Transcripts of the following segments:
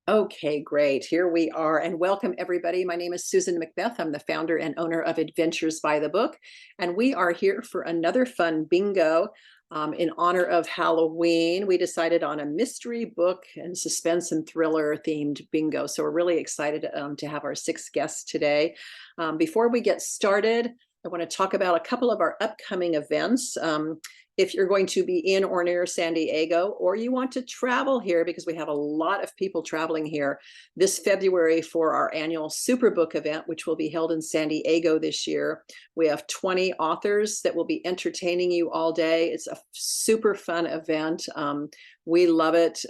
Okay, great. Here we are. And welcome, everybody. My name is Susan Macbeth. I'm the founder and owner of Adventures by the Book. And we are here for another fun bingo in honor of Halloween. We decided on a mystery book and suspense and thriller themed bingo. So we're really excited to have our sixth guest today. Before we get started, I want to talk about a couple of our upcoming events. If you're going to be in or near San Diego, or you want to travel here, because we have a lot of people traveling here this February for our annual Superbook event, which will be held in San Diego this year. We have 20 authors that will be entertaining you all day. It's a super fun event. We love it.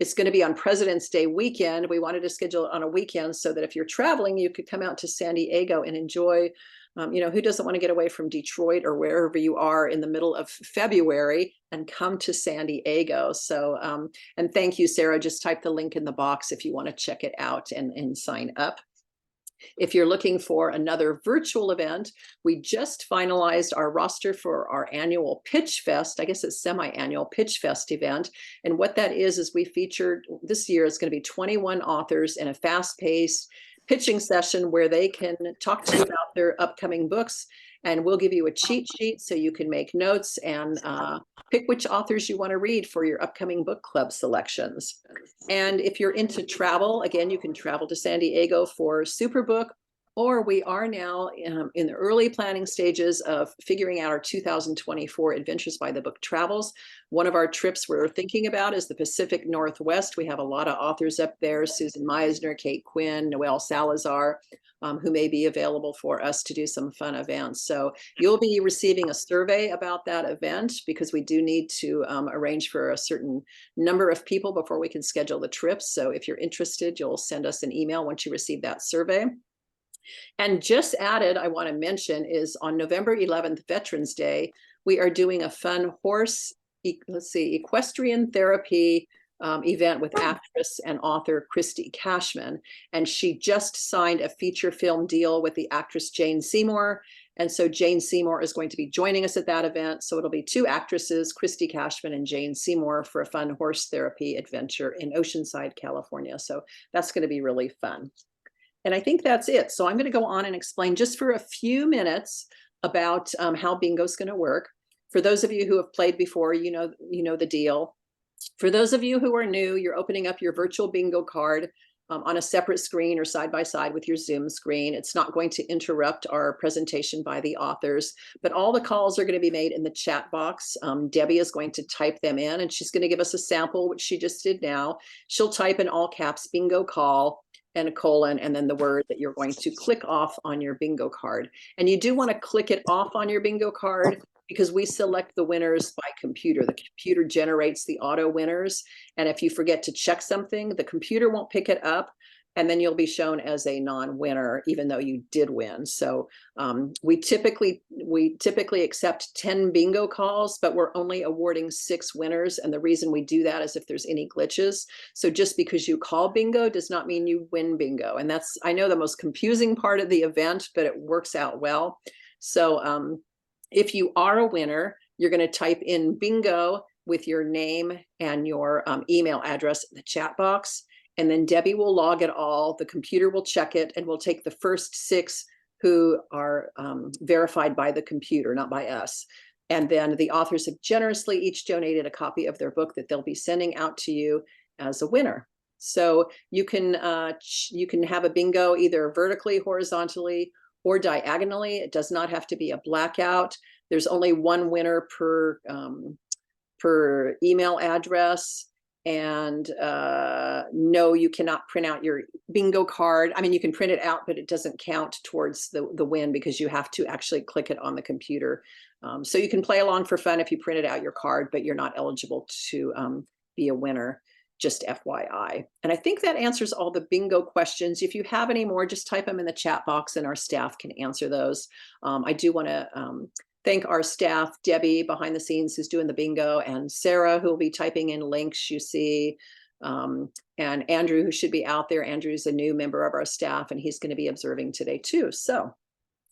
It's going to be on President's Day weekend. We wanted to schedule it on a weekend so that if you're traveling, you could come out to San Diego and enjoy. Who doesn't want to get away from Detroit or wherever you are in the middle of February and come to San Diego? So, and thank you, Sarah. Just type the link in the box if you want to check it out and sign up. If you're looking for another virtual event, we just finalized our roster for our annual Pitch Fest. I guess it's semi-annual Pitch Fest event. And what that is we featured this year, it's going to be 21 authors in a fast-paced pitching session where they can talk to you about their upcoming books, and we'll give you a cheat sheet so you can make notes and pick which authors you want to read for your upcoming book club selections. And if you're into travel, again, you can travel to San Diego for Superbook, or we are now in the early planning stages of figuring out our 2024 Adventures by the Book travels. One of our trips we're thinking about is the Pacific Northwest. We have a lot of authors up there: Susan Meisner, Kate Quinn, Noelle Salazar, who may be available for us to do some fun events. So you'll be receiving a survey about that event, because we do need to arrange for a certain number of people before we can schedule the trips. So if you're interested, you'll send us an email once you receive that survey. And just added, I want to mention, is on November 11th, Veterans Day, we are doing a fun equestrian therapy event with actress and author Christy Cashman. And she just signed a feature film deal with the actress Jane Seymour. And so Jane Seymour is going to be joining us at that event. So it'll be two actresses, Christy Cashman and Jane Seymour, for a fun horse therapy adventure in Oceanside, California. So that's going to be really fun. And I think that's it. So I'm going to go on and explain just for a few minutes about how bingo is going to work. For those of you who have played before, you know the deal. For those of you who are new, you're opening up your virtual bingo card on a separate screen or side by side with your Zoom screen. It's not going to interrupt our presentation by the authors, but all the calls are going to be made in the chat box. Debbie is going to type them in, and she's going to give us a sample, which she just did now. She'll type in all caps bingo call and a colon, and then the word that you're going to click off on your bingo card. And you do want to click it off on your bingo card, because we select the winners by computer. The computer generates the auto winners. And if you forget to check something, the computer won't pick it up, and then you'll be shown as a non-winner, even though you did win. So we typically accept 10 bingo calls, but we're only awarding 6 winners. And the reason we do that is if there's any glitches. So just because you call bingo does not mean you win bingo. And that's, I know, the most confusing part of the event, but it works out well. So if you are a winner, you're going to type in bingo with your name and your email address in the chat box. And then Debbie will log it all. The computer will check it, and we'll take the first 6 who are verified by the computer, not by us. And then the authors have generously each donated a copy of their book that they'll be sending out to you as a winner. So you can have a bingo either vertically, horizontally, or diagonally. It does not have to be a blackout. There's only one winner per email address. And no, you cannot print out your bingo card. I mean, you can print it out, but it doesn't count towards the win, because you have to actually click it on the computer. So you can play along for fun if you printed out your card, but you're not eligible to be a winner. Just FYI. And I think that answers all the bingo questions. If you have any more, just type them in the chat box and our staff can answer those. I do want to thank our staff, Debbie behind the scenes who's doing the bingo, and Sarah who will be typing in links you see, and Andrew who should be out there. Andrew's a new member of our staff, and he's going to be observing today too. So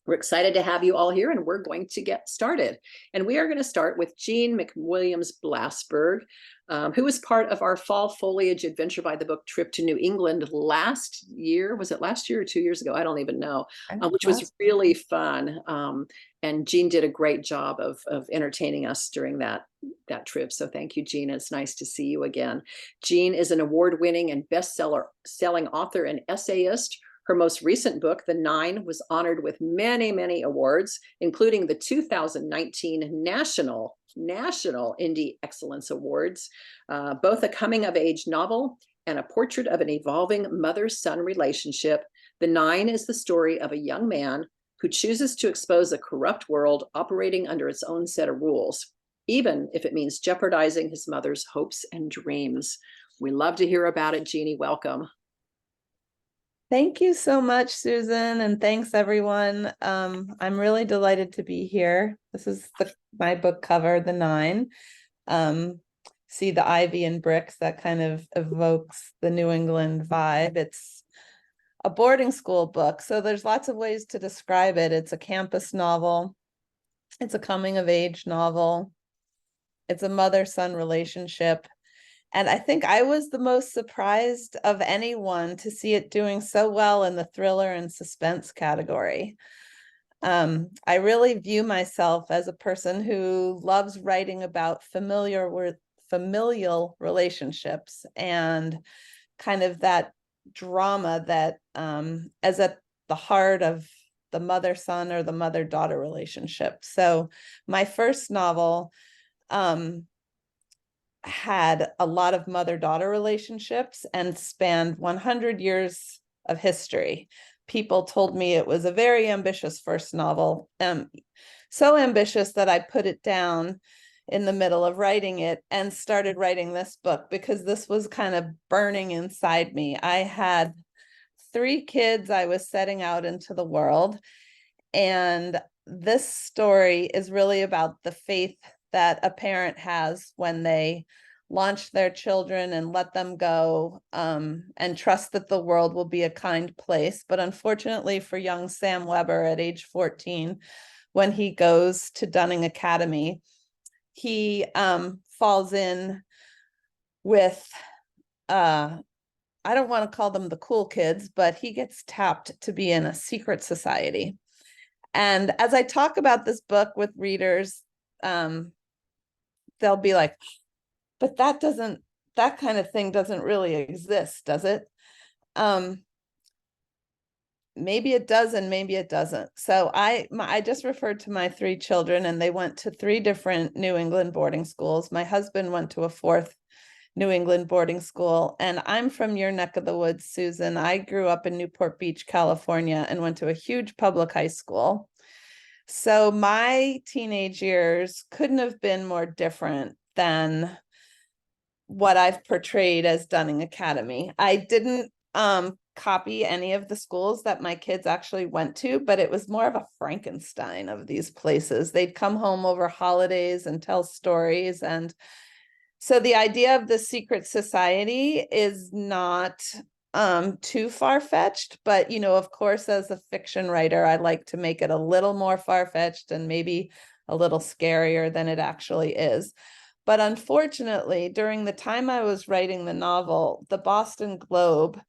We're excited to have you all here, and we're going to get started. And we are going to start with Jeanne McWilliams Blasberg, who was part of our fall foliage adventure by the book trip to New England last year. Was it last year or 2 years ago? I don't even know, which was really fun. And Jeanne did a great job of entertaining us during that trip. So thank you, Jeanne. It's nice to see you again. Jeanne is an award-winning and selling author and essayist. Her most recent book, The Nine, was honored with many, many awards, including the 2019 National Indie Excellence Awards, both a coming-of-age novel and a portrait of an evolving mother-son relationship. The Nine is the story of a young man who chooses to expose a corrupt world operating under its own set of rules, even if it means jeopardizing his mother's hopes and dreams. We love to hear about it. Jeannie, welcome. Thank you so much, Susan, and thanks everyone. I'm really delighted to be here. This is my book cover, The Nine. See the ivy and bricks, that kind of evokes the New England vibe. It's a boarding school book, so there's lots of ways to describe it. It's a campus novel. It's a coming of age novel. It's a mother-son relationship. And I think I was the most surprised of anyone to see it doing so well in the thriller and suspense category. I really view myself as a person who loves writing about familial relationships and kind of that drama that is at the heart of the mother-son or the mother-daughter relationship. So my first novel had a lot of mother-daughter relationships and spanned 100 years of history. People told me it was a very ambitious first novel, so ambitious that I put it down in the middle of writing it and started writing this book because this was kind of burning inside me. I had 3 kids I was setting out into the world, and this story is really about the faith that a parent has when they launch their children and let them go, and trust that the world will be a kind place. But unfortunately for young Sam Weber at age 14, when he goes to Dunning Academy, he falls in with, I don't want to call them the cool kids, but he gets tapped to be in a secret society. And as I talk about this book with readers, they'll be like, but that kind of thing doesn't really exist, does it? Maybe it does and maybe it doesn't. So I just referred to my 3 children, and they went to 3 different New England boarding schools. My husband went to a 4th New England boarding school, and I'm from your neck of the woods, Susan. I grew up in Newport Beach, California, and went to a huge public high school. So my teenage years couldn't have been more different than what I've portrayed as Dunning Academy. I didn't copy any of the schools that my kids actually went to, but it was more of a Frankenstein of these places. They'd come home over holidays and tell stories. And so the idea of the secret society is not too far-fetched, but of course, as a fiction writer, I like to make it a little more far-fetched and maybe a little scarier than it actually is. But unfortunately, during the time I was writing the novel, the Boston Globe,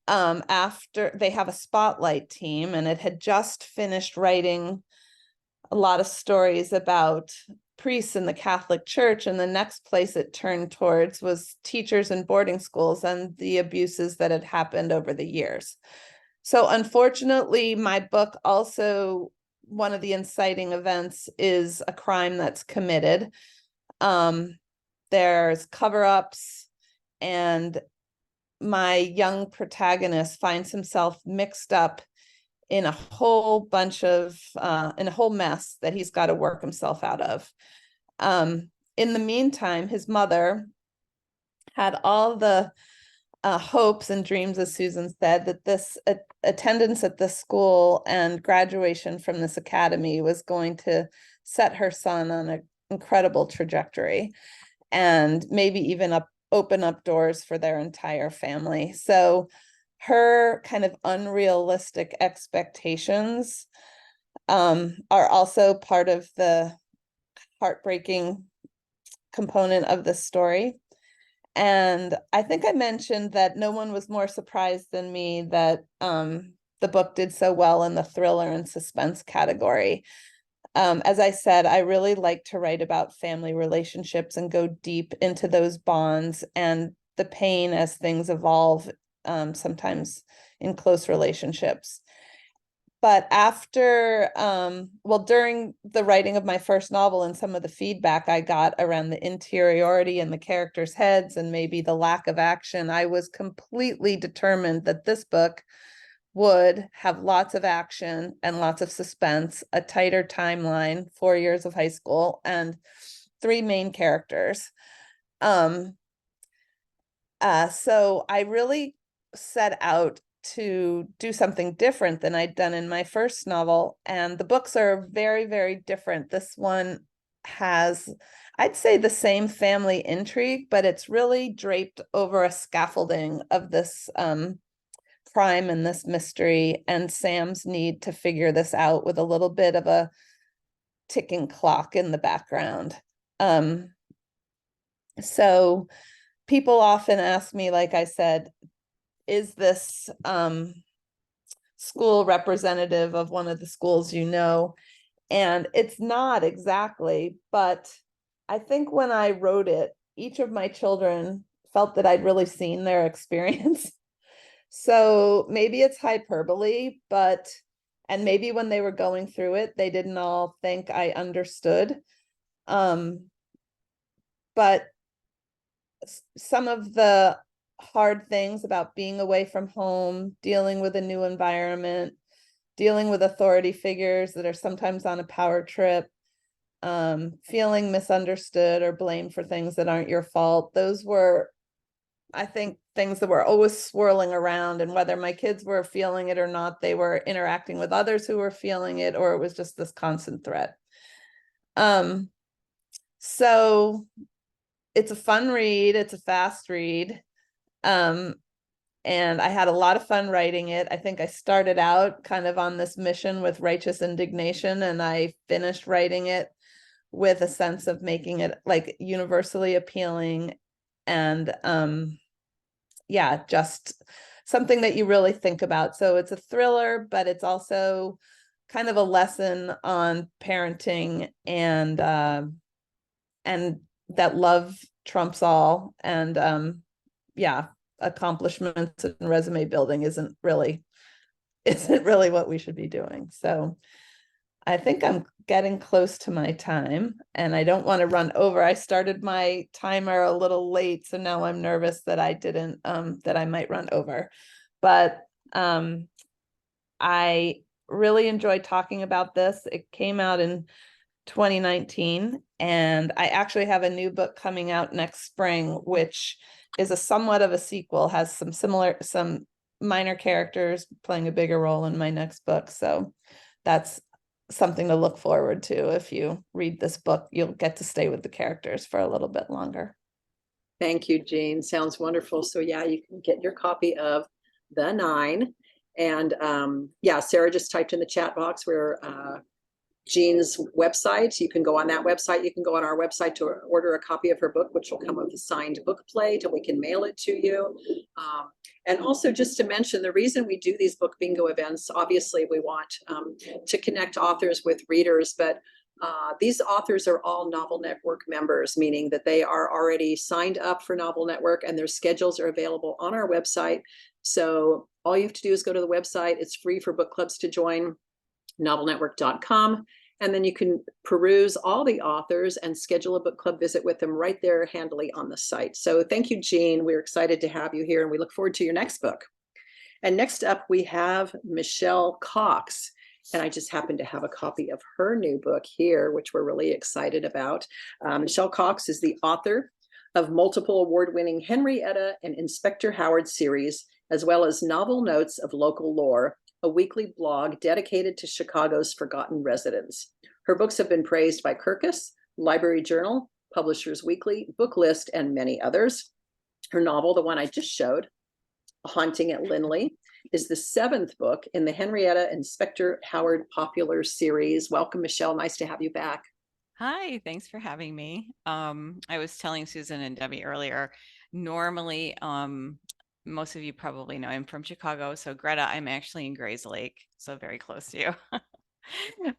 after they have a spotlight team, and it had just finished writing a lot of stories about priests in the Catholic Church, and the next place it turned towards was teachers in boarding schools and the abuses that had happened over the years. So unfortunately, my book also, one of the inciting events is a crime that's committed. There's cover-ups, and my young protagonist finds himself mixed up in a whole bunch of, in a whole mess that he's got to work himself out of. In the meantime, his mother had all the hopes and dreams, as Susan said, that this attendance at this school and graduation from this academy was going to set her son on an incredible trajectory, and maybe even open up doors for their entire family. So her kind of unrealistic expectations are also part of the heartbreaking component of the story. And I think I mentioned that no one was more surprised than me that the book did so well in the thriller and suspense category. As I said, I really like to write about family relationships and go deep into those bonds and the pain as things evolve, sometimes in close relationships. But after, during the writing of my first novel and some of the feedback I got around the interiority and the characters' heads and maybe the lack of action, I was completely determined that this book would have lots of action and lots of suspense, a tighter timeline, 4 years of high school, and 3 main characters. So I really set out to do something different than I'd done in my first novel. And the books are very, very different. This one has, I'd say, the same family intrigue, but it's really draped over a scaffolding of this crime and this mystery and Sam's need to figure this out with a little bit of a ticking clock in the background. So people often ask me, like I said, is this school representative of one of the schools you know? And it's not exactly, but I think when I wrote it, each of my children felt that I'd really seen their experience. So maybe it's hyperbole, and maybe when they were going through it, they didn't all think I understood. But some of the hard things about being away from home, dealing with a new environment, dealing with authority figures that are sometimes on a power trip, feeling misunderstood or blamed for things that aren't your fault. Those were, I think, things that were always swirling around, and whether my kids were feeling it or not, they were interacting with others who were feeling it, or it was just this constant threat. So it's a fun read. It's a fast read. And I had a lot of fun writing it. I think I started out kind of on this mission with righteous indignation, and I finished writing it with a sense of making it like universally appealing and yeah, just something that you really think about. So it's a thriller, but it's also kind of a lesson on parenting and that love trumps all. And yeah, accomplishments and resume building isn't really what we should be doing. So I think I'm getting close to my time and I don't want to run over. I started my timer a little late, so now I'm nervous that I didn't, that I might run over. But I really enjoyed talking about this. It came out in 2019, and I actually have a new book coming out next spring, which is a somewhat of a sequel, has some minor characters playing a bigger role in my next book. So that's something to look forward to. If you read this book, you'll get to stay with the characters for a little bit longer. Thank you, Jeanne. Sounds wonderful. So yeah, you can get your copy of The Nine. And yeah, Sarah just typed in the chat box where Jeanne's website. You can go on that website. You can go on our website to order a copy of her book, which will come with a signed book plate, and we can mail it to you. And also, just to mention, the reason we do these book bingo events, obviously we want to connect authors with readers, but these authors are all Novel Network members, meaning that they are already signed up for Novel Network and their schedules are available on our website. So all you have to do is go to the website. It's free for book clubs to join, NovelNetwork.com, and then you can peruse all the authors and schedule a book club visit with them right there handily on the site. So thank you, Jeanne. We're excited to have you here, and we look forward to your next book. And next up, we have Michelle Cox. And I just happen to have a copy of her new book here, which we're really excited about. Michelle Cox is the author of multiple award-winning Henrietta and Inspector Howard series, as well as novel notes of local lore, a weekly blog dedicated to Chicago's forgotten residents. Her books have been praised by Kirkus, Library Journal, Publishers Weekly, Booklist, and many others. Her novel, the one I just showed, Haunting at Linley, is the seventh book in the Henrietta Inspector Howard popular series. Welcome, Michelle. Nice to have you back. Hi, thanks for having me. I was telling Susan and Debbie earlier, normally, most of you probably know I'm from Chicago. So Greta, I'm actually in Grays Lake, so very close to you.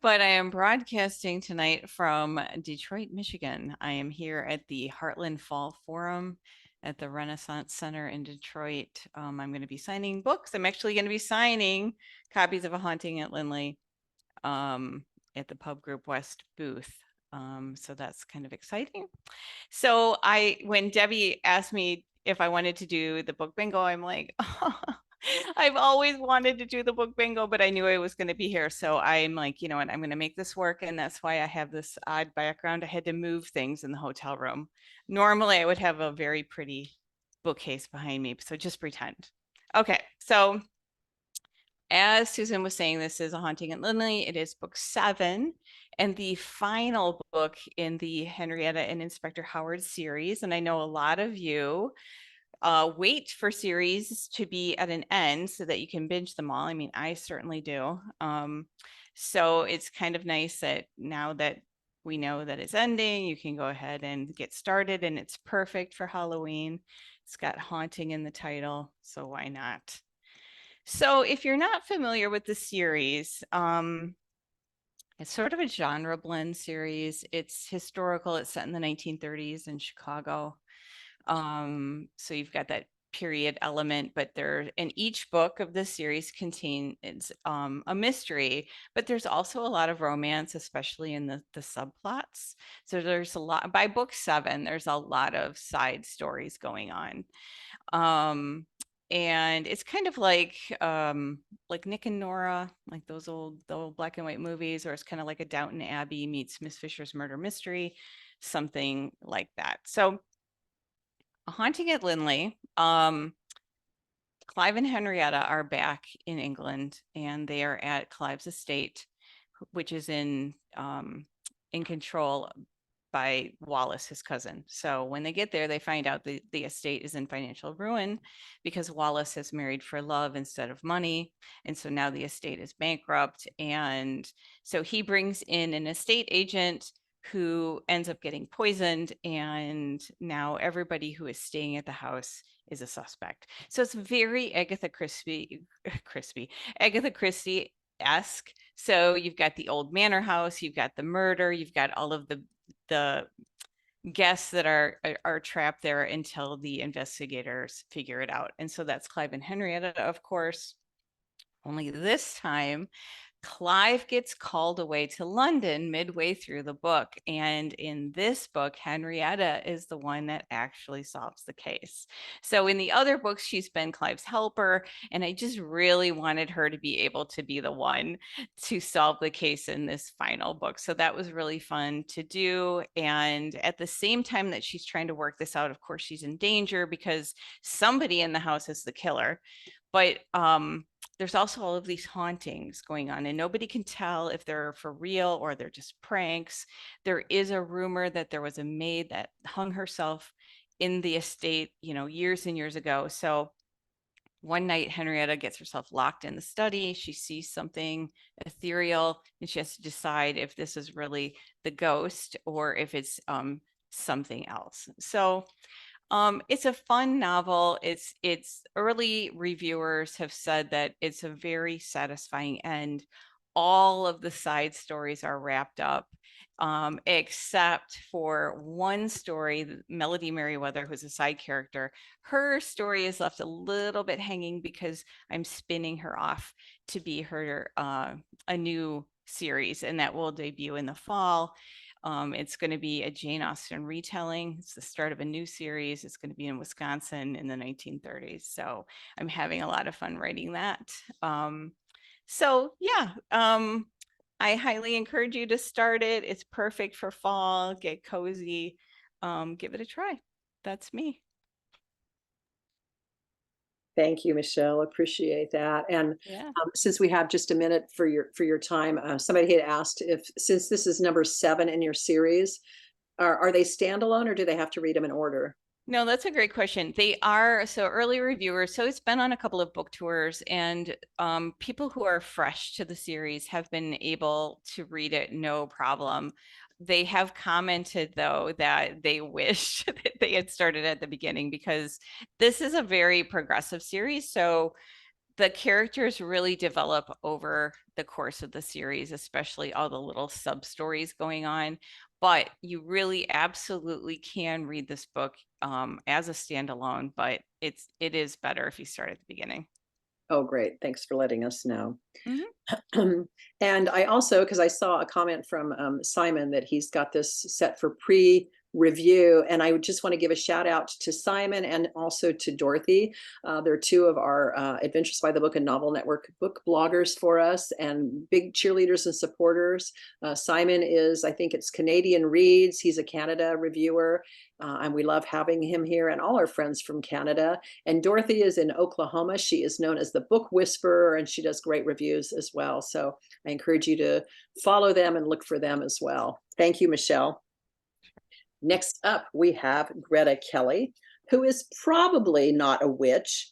But I am broadcasting tonight from Detroit, Michigan. I am here at the Heartland Fall Forum at the Renaissance Center in Detroit. I'm going to be signing books. I'm actually going to be signing copies of A Haunting at Linley at the Pub Group West booth. So that's kind of exciting. So when Debbie asked me if I wanted to do the book bingo, I'm like, oh, I've always wanted to do the book bingo, but I knew I was going to be here. So I'm like, you know what, I'm going to make this work. And that's why I have this odd background. I had to move things in the hotel room. Normally I would have a very pretty bookcase behind me. So just pretend. Okay. So as Susan was saying, this is A Haunting at Linley. It is book 7 and the final book in the Henrietta and Inspector Howard series. And I know a lot of you wait for series to be at an end so that you can binge them all. I mean, I certainly do. So it's kind of nice that now that we know that it's ending, you can go ahead and get started, and it's perfect for Halloween. It's got haunting in the title, so why not? So if you're not familiar with the series, it's sort of a genre blend series. It's historical. It's set in the 1930s in Chicago. So you've got that period element, but in each book of this series contains a mystery, but there's also a lot of romance, especially in the subplots. So there's a lot, by book 7, there's a lot of side stories going on. And it's kind of like Nick and Nora, like the old black and white movies, or it's kind of like a Downton Abbey meets Miss Fisher's Murder Mystery, something like that. So A Haunting at Linley, Clive and Henrietta are back in England, and they are at Clive's estate, which is in control by Wallace, his cousin. So when they get there, they find out the estate is in financial ruin because Wallace has married for love instead of money. And so now the estate is bankrupt. And so he brings in an estate agent who ends up getting poisoned. And now everybody who is staying at the house is a suspect. So it's very Agatha Christie-esque. So you've got the old manor house, you've got the murder, you've got all of the guests that are trapped there until the investigators figure it out. And so that's Clive and Henrietta, of course. Only this time, Clive gets called away to London midway through the book. And in this book, Henrietta is the one that actually solves the case. So in the other books, she's been Clive's helper. And I just really wanted her to be able to be the one to solve the case in this final book. So that was really fun to do. And at the same time that she's trying to work this out, of course, she's in danger because somebody in the house is the killer. But there's also all of these hauntings going on, and nobody can tell if they're for real or they're just pranks. There is a rumor that there was a maid that hung herself in the estate, years and years ago. So one night, Henrietta gets herself locked in the study. She sees something ethereal, and she has to decide if this is really the ghost or if it's something else. So it's a fun novel. It's early reviewers have said that it's a very satisfying end. All of the side stories are wrapped up, except for one story, Melody Merriweather, who's a side character. Her story is left a little bit hanging because I'm spinning her off to be her a new series, and that will debut in the fall. It's going to be a Jane Austen retelling. It's the start of a new series. It's going to be in Wisconsin in the 1930s. So I'm having a lot of fun writing that. I highly encourage you to start it. It's perfect for fall. Get cozy. Give it a try. That's me. Thank you, Michelle. Appreciate that. And Yeah. Since we have just a minute for your time, somebody had asked if, since this is number 7 in your series, are they standalone or do they have to read them in order? No, that's a great question. They are so early reviewers. So it's been on a couple of book tours, and people who are fresh to the series have been able to read it no problem. They have commented, though, that they wish that they had started at the beginning because this is a very progressive series. So the characters really develop over the course of the series, especially all the little sub stories going on. But you really absolutely can read this book as a standalone, but it is better if you start at the beginning. Oh, great. Thanks for letting us know. Mhm. And I also, because I saw a comment from Simon that he's got this set for pre-review, and I just want to give a shout out to Simon and also to Dorothy. They're two of our Adventures by the Book and Novel Network book bloggers for us and big cheerleaders and supporters. Simon is, I think it's Canadian Reads. He's a Canada reviewer, and we love having him here and all our friends from Canada. And Dorothy is in Oklahoma. She is known as the Book Whisperer, and she does great reviews as well. So I encourage you to follow them and look for them as well. Thank you, Michelle. Next up, we have Greta Kelly, who is probably not a witch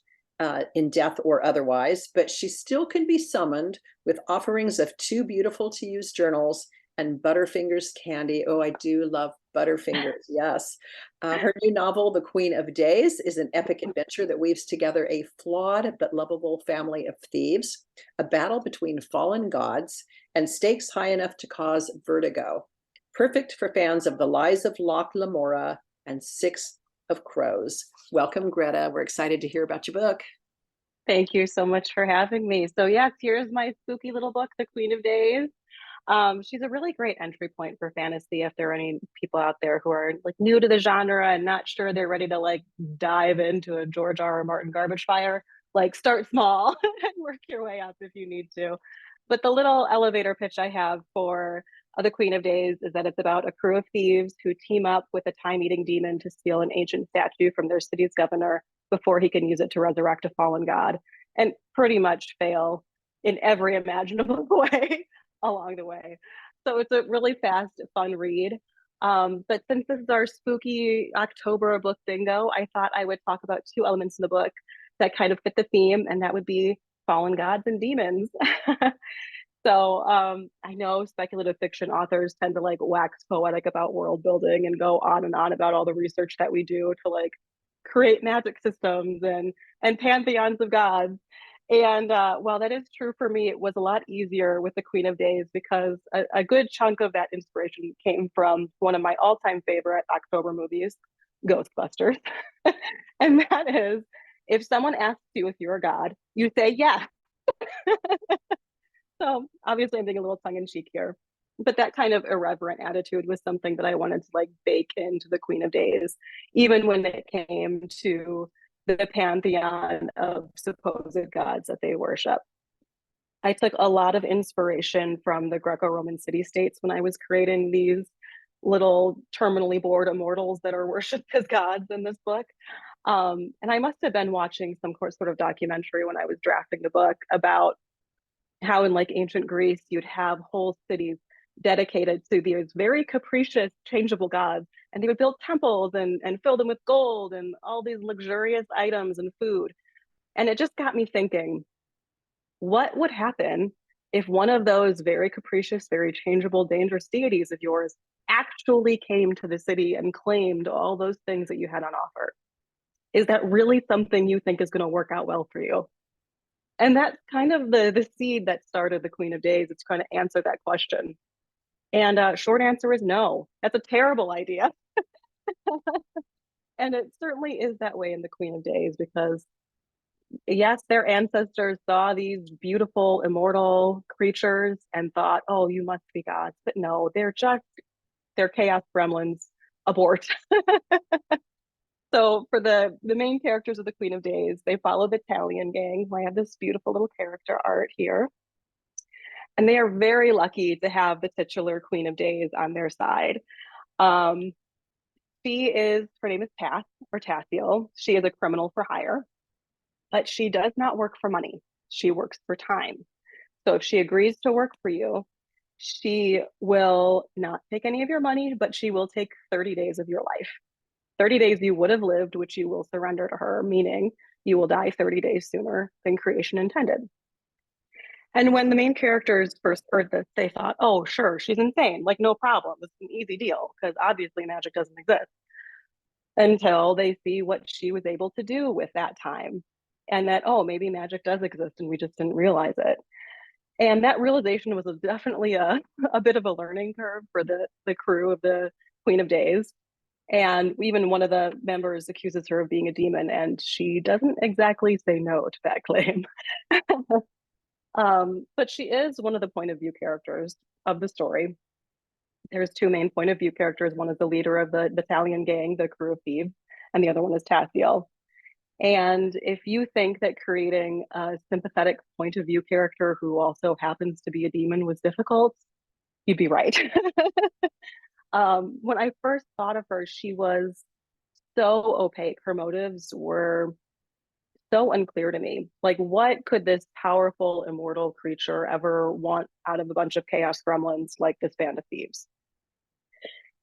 in death or otherwise, but she still can be summoned with offerings of 2 beautiful to use journals and Butterfingers candy. Oh, I do love Butterfingers, yes. Her new novel, The Queen of Days, is an epic adventure that weaves together a flawed but lovable family of thieves, a battle between fallen gods, and stakes high enough to cause vertigo. Perfect for fans of The Lies of Locke Lamora and Six of Crows. Welcome, Greta. We're excited to hear about your book. Thank you so much for having me. So yes, here's my spooky little book, The Queen of Days. She's a really great entry point for fantasy if there are any people out there who are like new to the genre and not sure they're ready to like dive into a George R. R. Martin garbage fire. Like start small and work your way up if you need to. But the little elevator pitch I have for The Queen of Days is that it's about a crew of thieves who team up with a time-eating demon to steal an ancient statue from their city's governor before he can use it to resurrect a fallen god, and pretty much fail in every imaginable way along the way. So it's a really fast, fun read. But since this is our spooky October book bingo, I thought I would talk about 2 elements in the book that kind of fit the theme, and that would be fallen gods and demons. So I know speculative fiction authors tend to like wax poetic about world building and go on and on about all the research that we do to like create magic systems and pantheons of gods. And while that is true for me, it was a lot easier with the Queen of Days because a good chunk of that inspiration came from one of my all-time favorite October movies, Ghostbusters. And that is, if someone asks you if you're a god, you say yes. So obviously I'm being a little tongue in cheek here, but that kind of irreverent attitude was something that I wanted to like bake into the Queen of Days, even when it came to the pantheon of supposed gods that they worship. I took a lot of inspiration from the Greco-Roman city-states when I was creating these little terminally bored immortals that are worshipped as gods in this book. And I must have been watching some sort of documentary when I was drafting the book about how in like ancient Greece you'd have whole cities dedicated to these very capricious, changeable gods, and they would build temples and fill them with gold and all these luxurious items and food. And it just got me thinking, what would happen if one of those very capricious, very changeable, dangerous deities of yours actually came to the city and claimed all those things that you had on offer? Is that really something you think is going to work out well for you? And that's kind of the seed that started the Queen of Days. It's trying to answer that question. And short answer is no. That's a terrible idea. And it certainly is that way in the Queen of Days because, yes, their ancestors saw these beautiful, immortal creatures and thought, oh, you must be gods. But no, they're chaos gremlins. Abort. So for the main characters of the Queen of Days, they follow the Italian gang. I have this beautiful little character art here. And they are very lucky to have the titular Queen of Days on their side. Her name is Tath or Tathiel. She is a criminal for hire, but she does not work for money. She works for time. So if she agrees to work for you, she will not take any of your money, but she will take 30 days of your life. 30 days you would have lived, which you will surrender to her, meaning you will die 30 days sooner than creation intended. And when the main characters first heard this, they thought, oh, sure, she's insane. Like, no problem. It's an easy deal because obviously magic doesn't exist, until they see what she was able to do with that time. And that, oh, maybe magic does exist and we just didn't realize it. And that realization was definitely a bit of a learning curve for the crew of the Queen of Days. And even one of the members accuses her of being a demon, and she doesn't exactly say no to that claim. But she is one of the point of view characters of the story. There's two main point of view characters. One is the leader of the battalion gang, the crew of thieves, and the other one is Tassiel. And if you think that creating a sympathetic point of view character who also happens to be a demon was difficult, you'd be right. When I first thought of her, she was so opaque. Her motives were so unclear to me. Like, what could this powerful, immortal creature ever want out of a bunch of chaos gremlins like this band of thieves?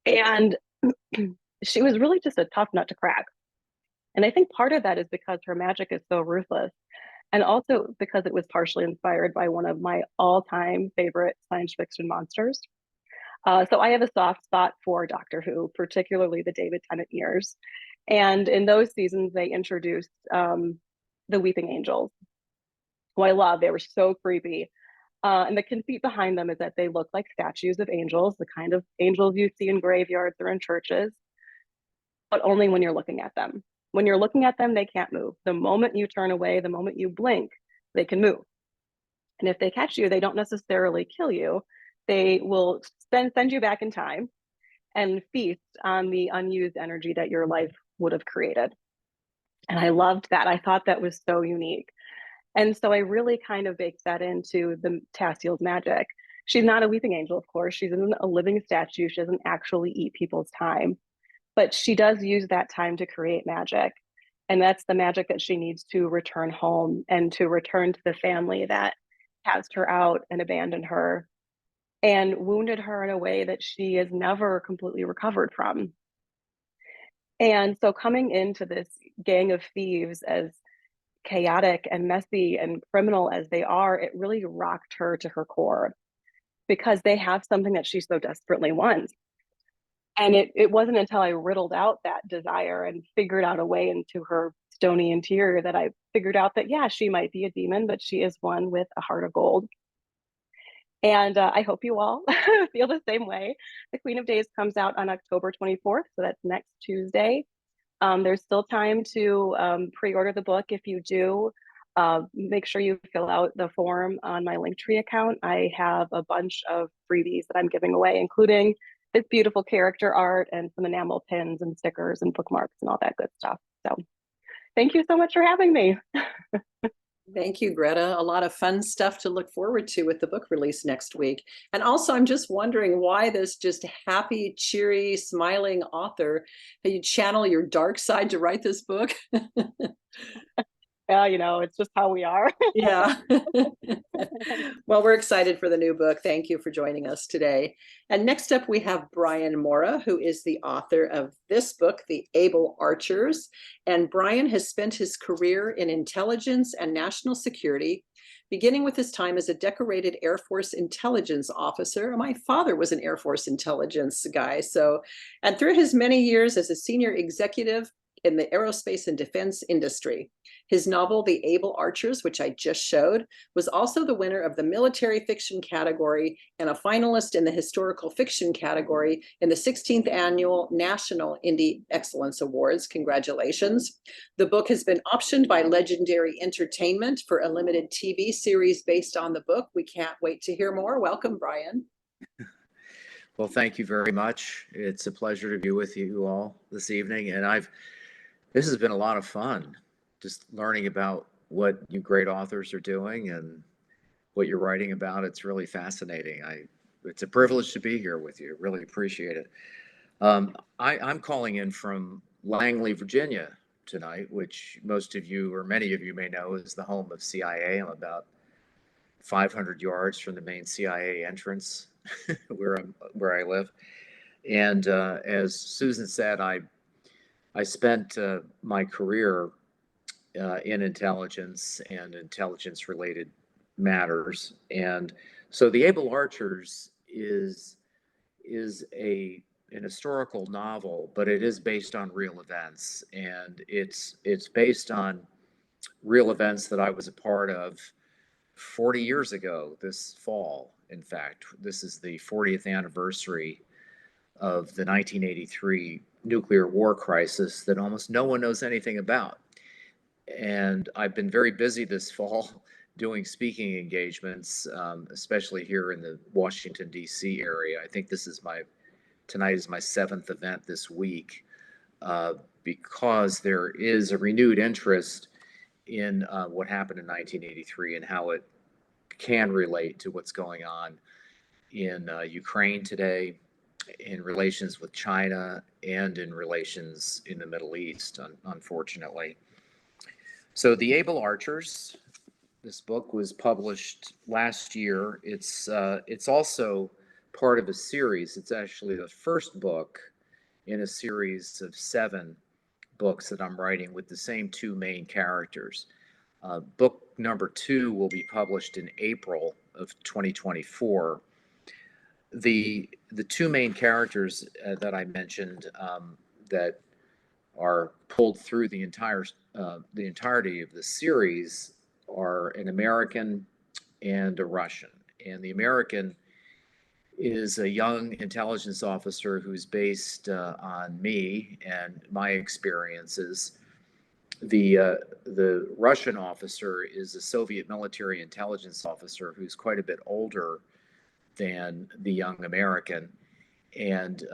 And she was really just a tough nut to crack. And I think part of that is because her magic is so ruthless, and also because it was partially inspired by one of my all-time favorite science fiction monsters. So I have a soft spot for Doctor Who, particularly the David Tennant years. And in those seasons, they introduced the Weeping Angels, who I love. They were so creepy. And the conceit behind them is that they look like statues of angels, the kind of angels you see in graveyards or in churches, but only when you're looking at them. When you're looking at them, they can't move. The moment you turn away, the moment you blink, they can move. And if they catch you, they don't necessarily kill you. They will send you back in time and feast on the unused energy that your life would have created. And I loved that. I thought that was so unique. And so I really kind of baked that into the Tassiel's magic. She's not a weeping angel, of course. She's a living statue. She doesn't actually eat people's time, but she does use that time to create magic. And that's the magic that she needs to return home and to return to the family that cast her out and abandoned her and wounded her in a way that she has never completely recovered from. And so coming into this gang of thieves, as chaotic and messy and criminal as they are, it really rocked her to her core because they have something that she so desperately wants. And it wasn't until I riddled out that desire and figured out a way into her stony interior that I figured out that, yeah, she might be a demon, but she is one with a heart of gold. And I hope you all feel the same way. The Queen of Days comes out on October 24th, so that's next Tuesday. There's still time to pre-order the book. If you do, make sure you fill out the form on my Linktree account. I have a bunch of freebies that I'm giving away, including this beautiful character art and some enamel pins and stickers and bookmarks and all that good stuff. So thank you so much for having me. Thank you, Greta. A lot of fun stuff to look forward to with the book release next week. And also, I'm just wondering why this just happy, cheery, smiling author, that you channel your dark side to write this book. Yeah, you know, it's just how we are. Yeah. Well, we're excited for the new book. Thank you for joining us today. And next up, we have Brian Morra, who is the author of this book, The Able Archers. And Brian has spent his career in intelligence and national security, beginning with his time as a decorated Air Force intelligence officer. My father was an Air Force intelligence guy. And through his many years as a senior executive in the aerospace and defense industry. His novel, The Able Archers, which I just showed, was also the winner of the military fiction category and a finalist in the historical fiction category in the 16th Annual National Indie Excellence Awards. Congratulations. The book has been optioned by Legendary Entertainment for a limited TV series based on the book. We can't wait to hear more. Welcome, Brian. Well, thank you very much. It's a pleasure to be with you all this evening. And this has been a lot of fun, just learning about what you great authors are doing and what you're writing about. It's really fascinating. It's a privilege to be here with you. Really appreciate it. I'm calling in from Langley, Virginia tonight, which most of you or many of you may know is the home of CIA. I'm about 500 yards from the main CIA entrance where I live. And as Susan said, I I spent my career in intelligence and intelligence-related matters, and so The Able Archers is an historical novel, but it is based on real events, and it's based on real events that I was a part of 40 years ago this fall. In fact, this is the 40th anniversary of the 1983 nuclear war crisis that almost no one knows anything about. And I've been very busy this fall doing speaking engagements, especially here in the Washington, D.C. area. I think tonight is my seventh event this week, because there is a renewed interest in what happened in 1983 and how it can relate to what's going on in Ukraine today, in relations with China, and in relations in the Middle East, unfortunately. So, The Able Archers, this book was published last year. It's also part of a series. It's actually the first book in a series of 7 books that I'm writing with the same 2 main characters. Book number 2 will be published in April of 2024. The 2 main characters that I mentioned, that are pulled through the entirety of the series are an American and a Russian. And the American is a young intelligence officer who's based on me and my experiences. The Russian officer is a Soviet military intelligence officer who's quite a bit older than the young American. And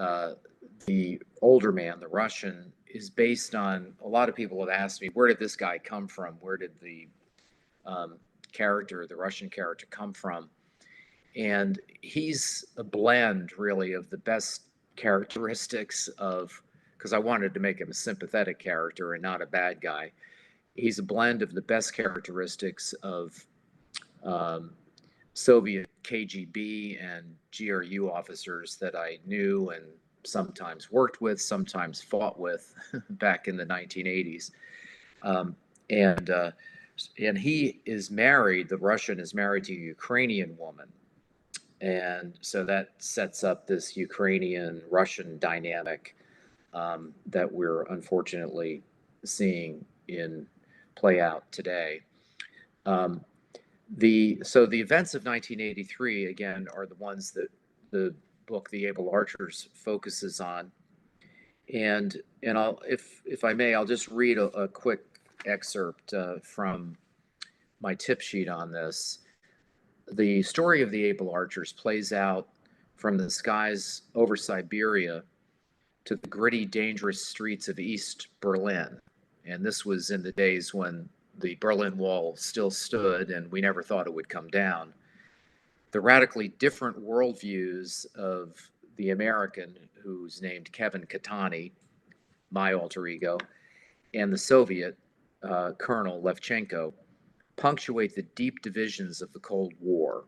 the older man, the Russian, is based on, a lot of people have asked me, where did this guy come from? Where did the Russian character come from? And he's a blend, really, of the best characteristics of, because I wanted to make him a sympathetic character and not a bad guy. He's a blend of the best characteristics of Soviet KGB and GRU officers that I knew and sometimes worked with, sometimes fought with back in the 1980s. And he is married, the Russian is married to a Ukrainian woman. And so that sets up this Ukrainian-Russian dynamic that we're unfortunately seeing play out today. So the events of 1983, again, are the ones that the book The Able Archers focuses on. And if I may, I'll just read a quick excerpt from my tip sheet on this. The story of The Able Archers plays out from the skies over Siberia to the gritty, dangerous streets of East Berlin. And this was in the days when the Berlin Wall still stood and we never thought it would come down. The radically different worldviews of the American, who's named Kevin Katani, my alter ego, and the Soviet Colonel Levchenko punctuate the deep divisions of the Cold War.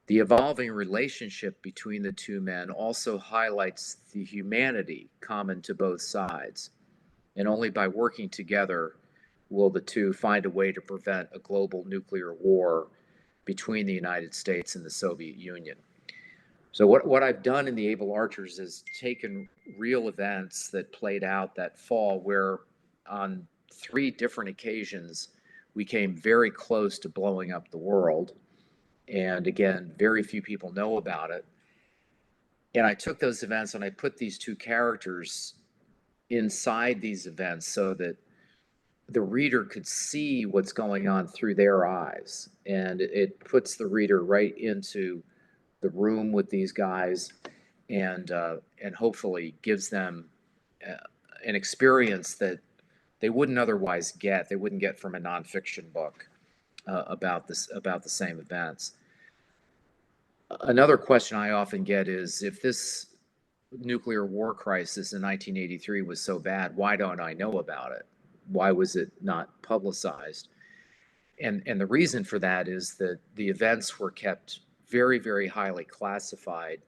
The evolving relationship between the 2 men also highlights the humanity common to both sides, and only by working together will the 2 find a way to prevent a global nuclear war between the United States and the Soviet Union. So what I've done in The Able Archers is taken real events that played out that fall, where on 3 different occasions we came very close to blowing up the world. And again, very few people know about it. And I took those events and I put these 2 characters inside these events so that the reader could see what's going on through their eyes. And it puts the reader right into the room with these guys and hopefully gives them an experience that they wouldn't otherwise get. They wouldn't get from a nonfiction book about the same events. Another question I often get is, if this nuclear war crisis in 1983 was so bad, why don't I know about it? Why was it not publicized? And the reason for that is that the events were kept very, very highly classified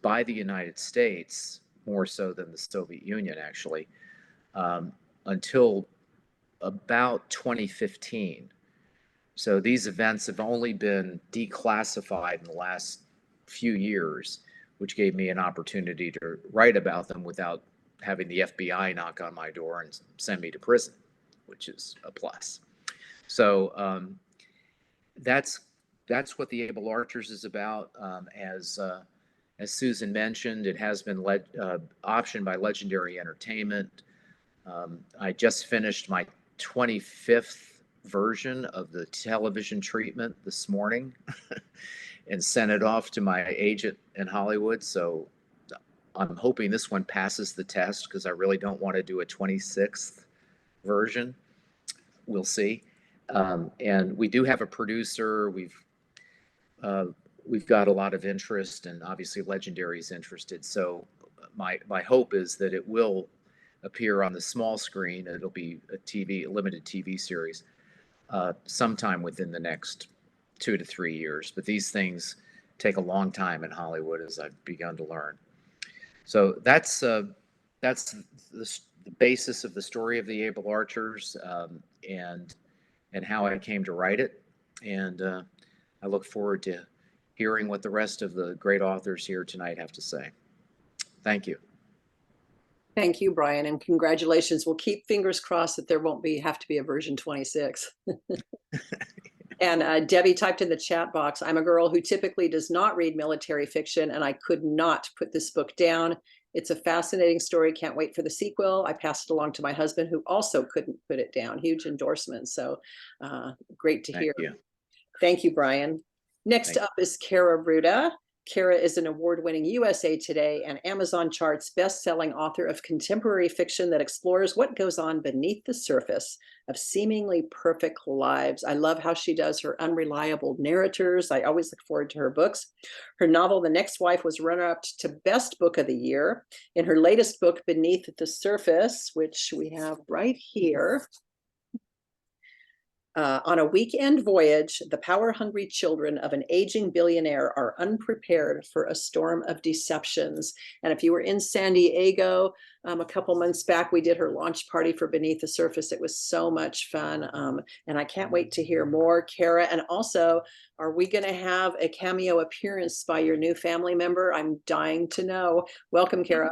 by the United States, more so than the Soviet Union, actually, until about 2015. So these events have only been declassified in the last few years, which gave me an opportunity to write about them without having the FBI knock on my door and send me to prison, which is a plus. So that's what the Able Archers is about. As Susan mentioned, it has been optioned by Legendary Entertainment. I just finished my 25th version of the television treatment this morning and sent it off to my agent in Hollywood. So I'm hoping this one passes the test because I really don't want to do a 26th version. We'll see. And we do have a producer. We've got a lot of interest, and obviously Legendary is interested. So my hope is that it will appear on the small screen. It'll be a limited TV series sometime within the next 2 to 3 years. But these things take a long time in Hollywood, as I've begun to learn. So that's the basis of the story of the Able Archers, and how I came to write it. And I look forward to hearing what the rest of the great authors here tonight have to say. Thank you. Thank you, Brian, and congratulations. We'll keep fingers crossed that there won't have to be a version 26. And Debbie typed in the chat box, I'm a girl who typically does not read military fiction, and I could not put this book down. It's a fascinating story. Can't wait for the sequel. I passed it along to my husband, who also couldn't put it down. Huge endorsement. So great to hear. Thank you. Thank you, Brian. Next up is Kaira Rouda. Kaira is an award-winning USA Today and Amazon Charts best-selling author of contemporary fiction that explores what goes on beneath the surface of seemingly perfect lives. I love how she does her unreliable narrators. I always look forward to her books. Her novel, The Next Wife, was runner-up to Best Book of the Year. In her latest book, Beneath the Surface, which we have right here, on a weekend voyage, the power-hungry children of an aging billionaire are unprepared for a storm of deceptions. And if you were in San Diego a couple months back, we did her launch party for Beneath the Surface. It was so much fun. And I can't wait to hear more, Kaira. And also, are we going to have a cameo appearance by your new family member? I'm dying to know. Welcome, Kaira.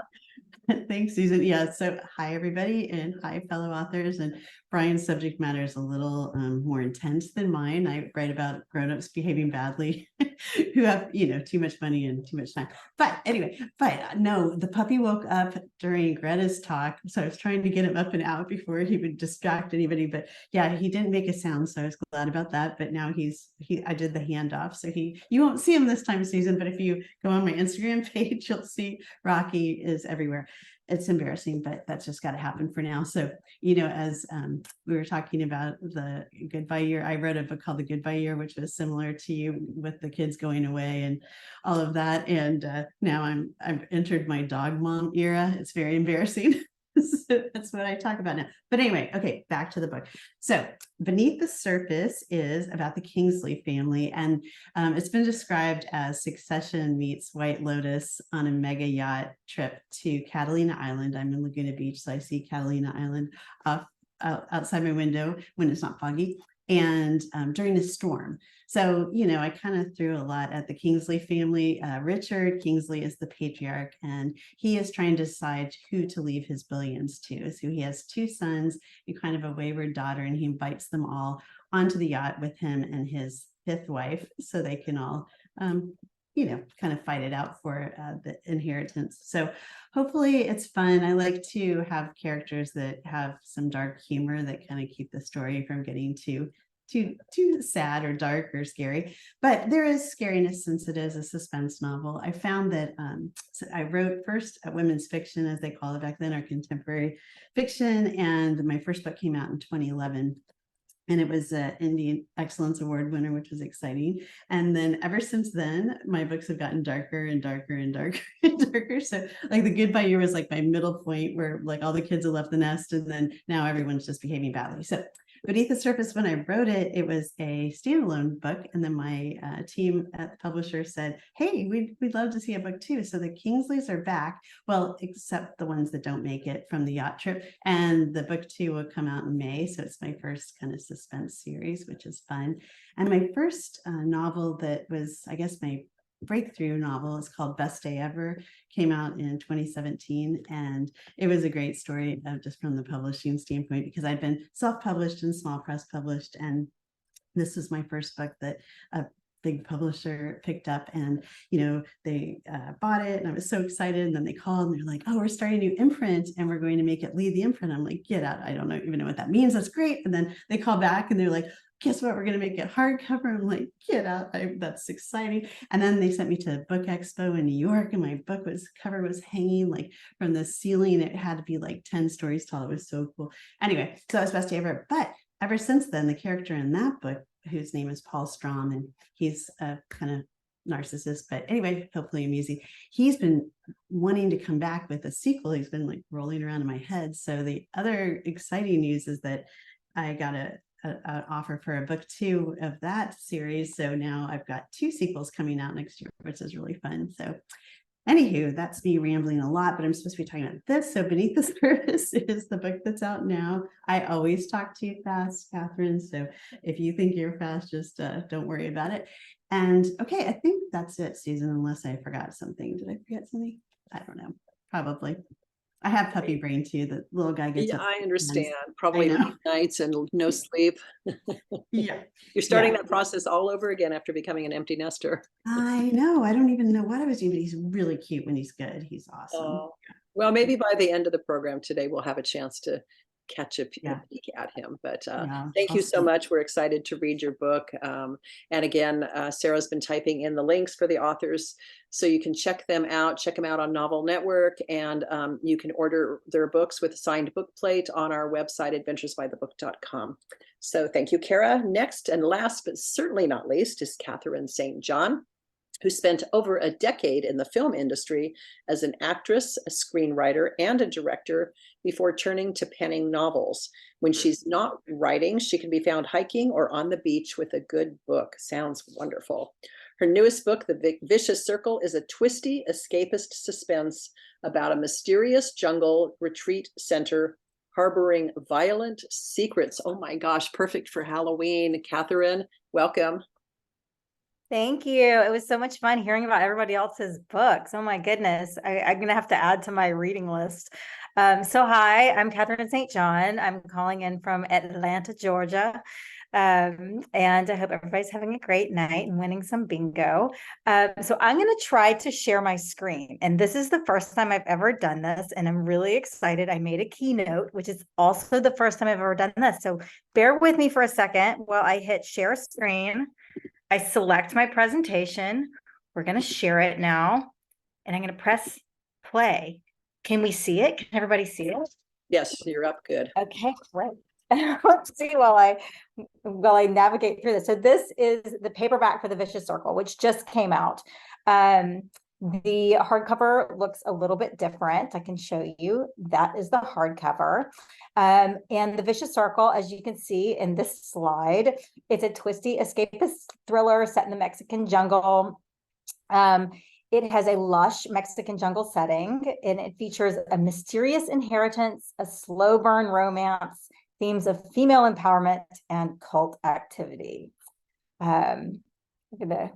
Thanks, Susan. Yeah, so hi, everybody, and hi, fellow authors. And Brian's subject matter is a little more intense than mine. I write about grown-ups behaving badly who have, too much money and too much time. But anyway, no, the puppy woke up during Greta's talk, so I was trying to get him up and out before he would distract anybody. But yeah, he didn't make a sound, so I was glad about that. But now I did the handoff, so you won't see him this time, Susan. But if you go on my Instagram page, you'll see Rocky is everywhere. It's embarrassing, but that's just got to happen for now. So, as we were talking about the Goodbye Year, I wrote a book called The Goodbye Year, which was similar to you with the kids going away and all of that. And now I've entered my dog mom era. It's very embarrassing. So that's what I talk about now. But anyway, okay, back to the book. So Beneath the Surface is about the Kingsley family, and it's been described as Succession meets White Lotus on a mega yacht trip to Catalina Island. I'm in Laguna Beach, so I see Catalina Island outside my window when it's not foggy, and during a storm. So, I kind of threw a lot at the Kingsley family. Richard Kingsley is the patriarch, and he is trying to decide who to leave his billions to. So he has 2 sons and kind of a wayward daughter, and he invites them all onto the yacht with him and his 5th wife, so they can all, kind of fight it out for the inheritance. So hopefully it's fun. I like to have characters that have some dark humor that kind of keep the story from getting too sad or dark or scary, but there is scariness since it is a suspense novel. I found that so I wrote first women's fiction, as they call it back then, or contemporary fiction, and my first book came out in 2011. And it was an Indian Excellence Award winner, which was exciting. And then ever since then, my books have gotten darker and darker and darker and darker. So like The Goodbye Year was like my middle point where like all the kids have left the nest, and then now everyone's just behaving badly. So Beneath the Surface, when I wrote it, it was a standalone book. And then my team at the publisher said, hey, we'd love to see a book too. So the Kingsleys are back. Well, except the ones that don't make it from the yacht trip. And the book 2 will come out in May. So it's my first kind of suspense series, which is fun. And my first novel that was, I guess, my breakthrough novel is called Best Day Ever, came out in 2017. And it was a great story just from the publishing standpoint, because I'd been self-published and small press published. And this was my first book that a big publisher picked up, and, you know, they bought it, and I was so excited. And then they called and they're like, oh, we're starting a new imprint and we're going to make it lead the imprint. I'm like, get out. I don't even know what that means. That's great. And then they call back and they're like, guess what? We're going to make it hardcover. I'm like, get out. That's exciting. And then they sent me to Book Expo in New York, and my cover was hanging like from the ceiling. It had to be like 10 stories tall. It was so cool. Anyway, so that was Best Day Ever. But ever since then, the character in that book, whose name is Paul Strom, and he's a kind of narcissist, but anyway, hopefully amusing. He's been wanting to come back with a sequel. He's been like rolling around in my head. So the other exciting news is that I got an offer for a book 2 of that series. So now I've got 2 sequels coming out next year, which is really fun. So anywho, that's me rambling a lot, but I'm supposed to be talking about this. So Beneath the Surface is the book that's out now. I always talk too fast, Katherine. So if you think you're fast, just don't worry about it. And okay, I think that's it, Susan, unless I forgot something. Did I forget something? I don't know. Probably. I have puppy brain too. The little guy gets Yeah, up. I understand. Probably late nights and no sleep. Yeah. You're starting that process all over again after becoming an empty nester. I know. I don't even know what I was doing, but he's really cute when he's good. He's awesome. Well, maybe by the end of the program today, we'll have a chance to catch a peek at him. But thank you so much. We're excited to read your book. And again, Sarah's been typing in the links for the authors, so you can check them out. Check them out on NovelNetwork, and you can order their books with a signed book plate on our website, adventuresbythebook.com. So thank you, Kaira. Next and last, but certainly not least, is Katherine St. who spent over a decade in the film industry as an actress, a screenwriter, and a director before turning to penning novels. When she's not writing, she can be found hiking or on the beach with a good book. Sounds wonderful. Her newest book, The Vicious Circle, is a twisty, escapist suspense about a mysterious jungle retreat center harboring violent secrets. Oh my gosh, perfect for Halloween. Katherine, welcome. Thank you. It was so much fun hearing about everybody else's books. Oh my goodness. I'm going to have to add to my reading list. So hi, I'm Katherine St. I'm calling in from Atlanta, Georgia. And I hope everybody's having a great night and winning some bingo. So I'm going to try to share my screen. And this is the first time I've ever done this. And I'm really excited. I made a keynote, which is also the first time I've ever done this. So bear with me for a second while I hit share screen. I select my presentation. We're going to share it now, and I'm going to press play. Can we see it? Can everybody see it? Yes, you're up good. Okay, great. Let's see while I navigate through this. So this is the paperback for The Vicious Circle, which just came out. The hardcover looks a little bit different. I can show you. That is the hardcover. And The Vicious Circle, as you can see in this slide, it's a twisty escapist thriller set in the Mexican jungle. It has a lush Mexican jungle setting, and it features a mysterious inheritance, a slow burn romance, themes of female empowerment, and cult activity. I'm going to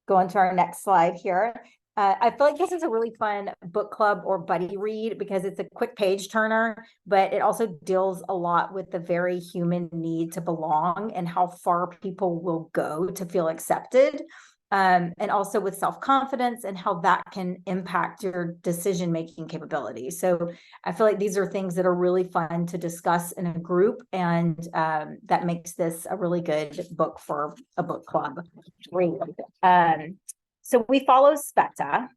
go on to our next slide here. I feel like this is a really fun book club or buddy read because it's a quick page turner, but it also deals a lot with the very human need to belong and how far people will go to feel accepted. And also with self-confidence and how that can impact your decision-making capabilities. So I feel like these are things that are really fun to discuss in a group, and that makes this a really good book for a book club read. So we follow Specta,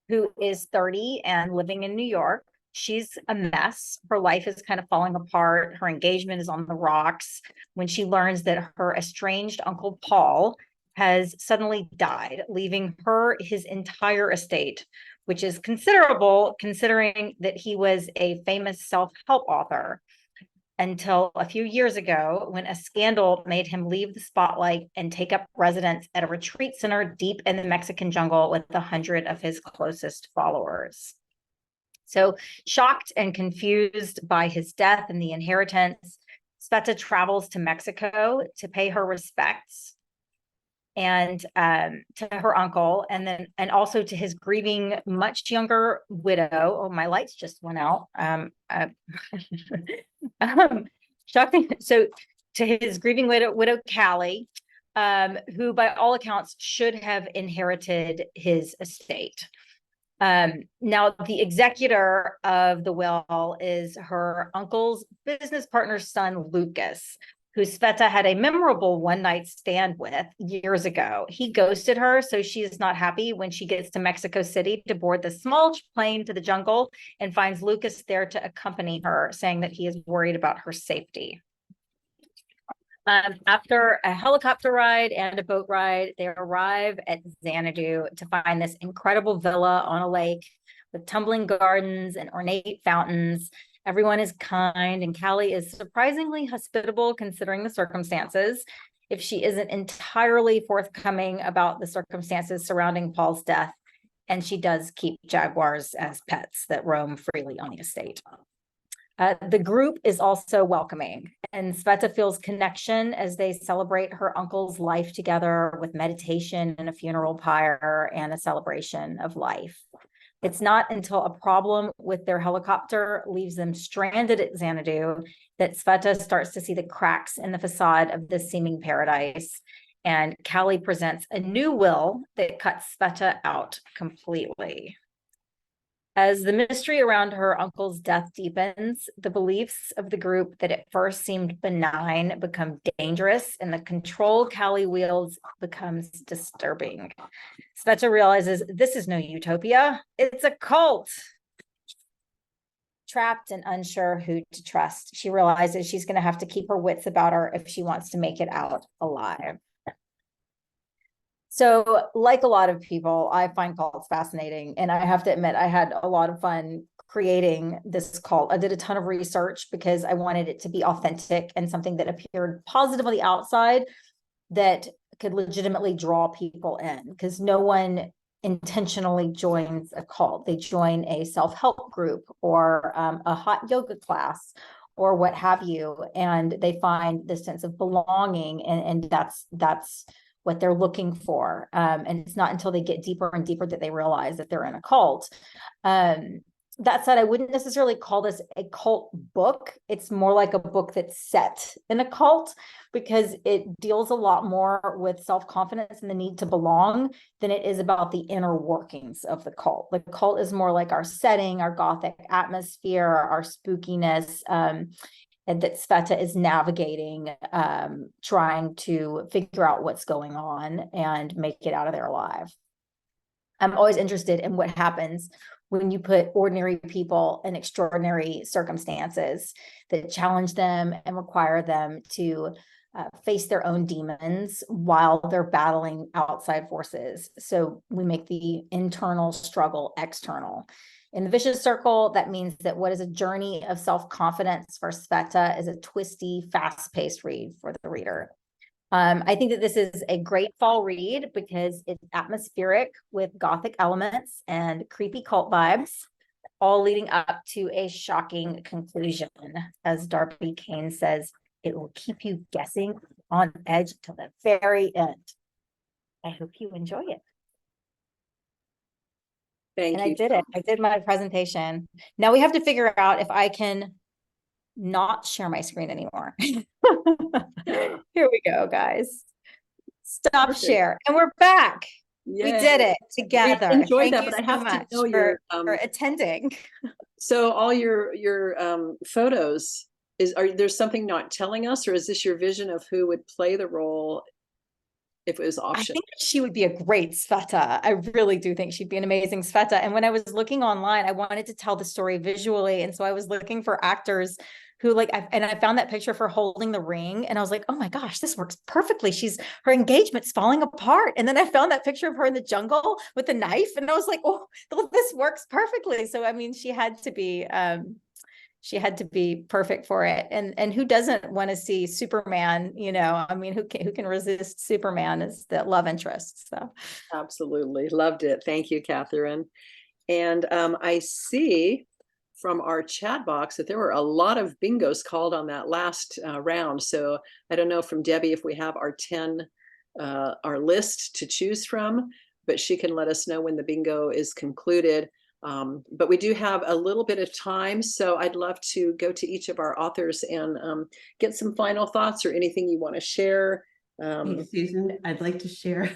who is 30 and living in New York. She's a mess. Her life is kind of falling apart. Her engagement is on the rocks when she learns that her estranged uncle Paul has suddenly died, leaving her his entire estate, which is considerable considering that he was a famous self-help author. until a few years ago when a scandal made him leave the spotlight and take up residence at a retreat center deep in the Mexican jungle with 100 of his closest followers. So, shocked and confused by his death and the inheritance, Sveta travels to Mexico to pay her respects and to her uncle, and also to his grieving, much younger widow. Oh, my lights just went out. Shocking. So, to his grieving widow Callie, who by all accounts should have inherited his estate. Now, the executor of the will is her uncle's business partner's son, Lucas, who Sveta had a memorable one-night stand with years ago. He ghosted her, so she is not happy when she gets to Mexico City to board the small plane to the jungle and finds Lucas there to accompany her, saying that he is worried about her safety. After a helicopter ride and a boat ride, they arrive at Xanadu to find this incredible villa on a lake with tumbling gardens and ornate fountains. Everyone is kind, and Callie is surprisingly hospitable considering the circumstances, if she isn't entirely forthcoming about the circumstances surrounding Paul's death. And she does keep jaguars as pets that roam freely on the estate. The group is also welcoming, and Sveta feels connection as they celebrate her uncle's life together with meditation and a funeral pyre and a celebration of life. It's not until a problem with their helicopter leaves them stranded at Xanadu that Sveta starts to see the cracks in the facade of this seeming paradise, and Callie presents a new will that cuts Sveta out completely. As the mystery around her uncle's death deepens, the beliefs of the group that at first seemed benign become dangerous, and the control Callie wields becomes disturbing. Sveta realizes this is no utopia, it's a cult. Trapped and unsure who to trust, she realizes she's going to have to keep her wits about her if she wants to make it out alive. So, like a lot of people, I find cults fascinating, and I have to admit, I had a lot of fun creating this cult. I did a ton of research because I wanted it to be authentic and something that appeared positive on the outside that could legitimately draw people in, because no one intentionally joins a cult. They join a self-help group or a hot yoga class or what have you, and they find this sense of belonging, and that's what they're looking for. And it's not until they get deeper and deeper that they realize that they're in a cult. That said, I wouldn't necessarily call this a cult book. It's more like a book that's set in a cult, because it deals a lot more with self-confidence and the need to belong than it is about the inner workings of the cult. The cult is more like our setting, our gothic atmosphere, our spookiness, and that Sveta is navigating, trying to figure out what's going on and make it out of there alive. I'm always interested in what happens when you put ordinary people in extraordinary circumstances that challenge them and require them to face their own demons while they're battling outside forces. So we make the internal struggle external. In the vicious circle, that means that what is a journey of self-confidence for Sveta is a twisty, fast-paced read for the reader. I think that this is a great fall read because it's atmospheric with gothic elements and creepy cult vibes, all leading up to a shocking conclusion. As Darby Kane says, it will keep you guessing on edge till the very end. I hope you enjoy it. Thank you. I did it. I did my presentation. Now we have to figure out if I can not share my screen anymore. Here we go, guys. Stop share. And we're back. Yay. We did it together. We enjoyed that, Thank but I you have so to much know your for attending. So all your photos, there's something not telling us, or is this your vision of who would play the role if it was optional? I think she would be a great Sveta. I really do think she'd be an amazing Sveta. And when I was looking online, I wanted to tell the story visually. And so I was looking for actors who I found that picture for holding the ring. And I was like, oh my gosh, this works perfectly. Her engagement's falling apart. And then I found that picture of her in the jungle with the knife. And I was like, oh, this works perfectly. So, I mean, she had to be she had to be perfect for it. And who doesn't want to see Superman? I mean, who can resist Superman as the love interest? So Absolutely. Loved it. Thank you, Katherine. And I see from our chat box that there were a lot of bingos called on that last round. So I don't know from Debbie if we have our 10, our list to choose from, but she can let us know when the bingo is concluded. But we do have a little bit of time, so I'd love to go to each of our authors and get some final thoughts or anything you want to share. Hey, Susan, I'd like to share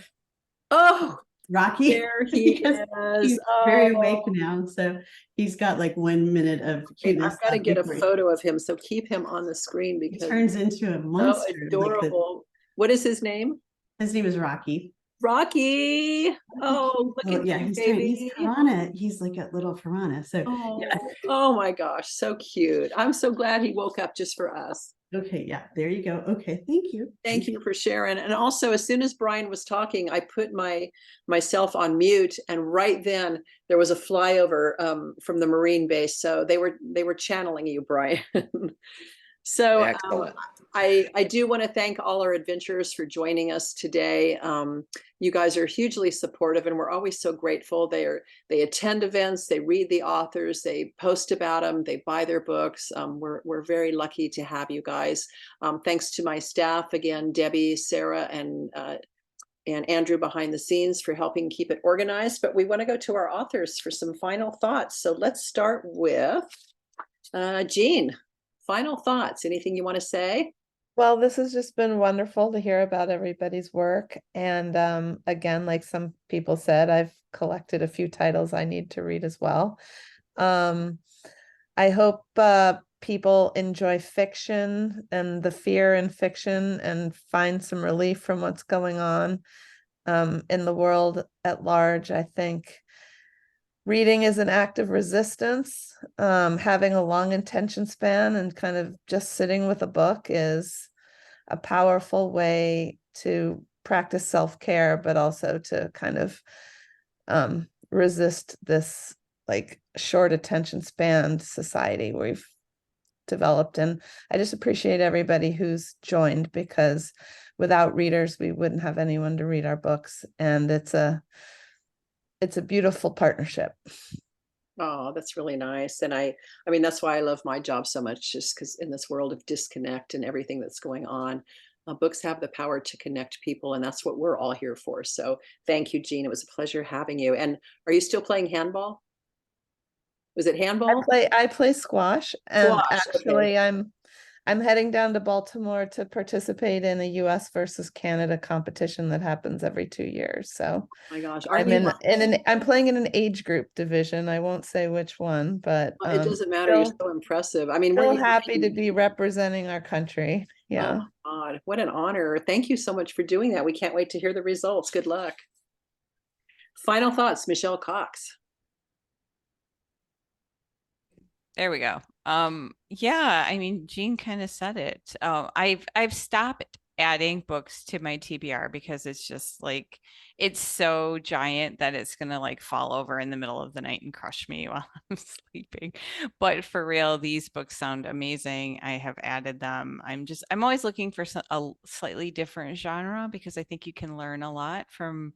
Oh, Rocky. there he because is. He's very Oh. awake now, so he's got like 1 minute of Wait, cuteness. I've got to get a before photo of him, so keep him on the screen he because turns into a so monster. adorable. What is his name? His name is Rocky. Rocky. Oh, look Well, at yeah, you, he's baby. piranha. He's like a little piranha. So Oh, yeah. oh my gosh, so cute. I'm so glad he woke up just for us. Okay, yeah, there you go. Okay, thank you. Thank you for sharing. And also, as soon as Brian was talking, I put myself on mute, and right then there was a flyover from the Marine base. So they were channeling you, Brian. So Excellent. I do want to thank all our adventurers for joining us today. You guys are hugely supportive, and we're always so grateful. They attend events, they read the authors, they post about them, they buy their books. We're very lucky to have you guys. Thanks to my staff again, Debbie, Sarah, and Andrew behind the scenes for helping keep it organized. But we want to go to our authors for some final thoughts. So let's start with Jeanne. Final thoughts, anything you want to say? Well, this has just been wonderful to hear about everybody's work. And again, like some people said, I've collected a few titles I need to read as well. I hope people enjoy fiction and the fear in fiction and find some relief from what's going on in the world at large. I think reading is an act of resistance. Having a long attention span and kind of just sitting with a book is a powerful way to practice self-care, but also to kind of resist this like short attention span society we've developed. And I just appreciate everybody who's joined, because without readers, we wouldn't have anyone to read our books. And it's a beautiful partnership. Oh, that's really nice. And I mean, that's why I love my job so much, just because in this world of disconnect and everything that's going on, books have the power to connect people, and that's what we're all here for. So thank you, Jeanne. It was a pleasure having you. And are you still playing handball? Was it handball? I play squash, and Squash, actually okay. I'm heading down to Baltimore to participate in a US versus Canada competition that happens every 2 years. So Oh my gosh, I'm playing in an age group division. I won't say which one, but it doesn't matter. You're so impressive. I mean, still happy to be representing our country. Yeah. Oh God, what an honor. Thank you so much for doing that. We can't wait to hear the results. Good luck. Final thoughts, Michelle Cox. There we go. Yeah, I mean, Jeanne kind of said it. I've stopped adding books to my TBR because it's just like it's so giant that it's gonna like fall over in the middle of the night and crush me while I'm sleeping. But for real, these books sound amazing. I have added them. I'm always looking for a slightly different genre because I think you can learn a lot from.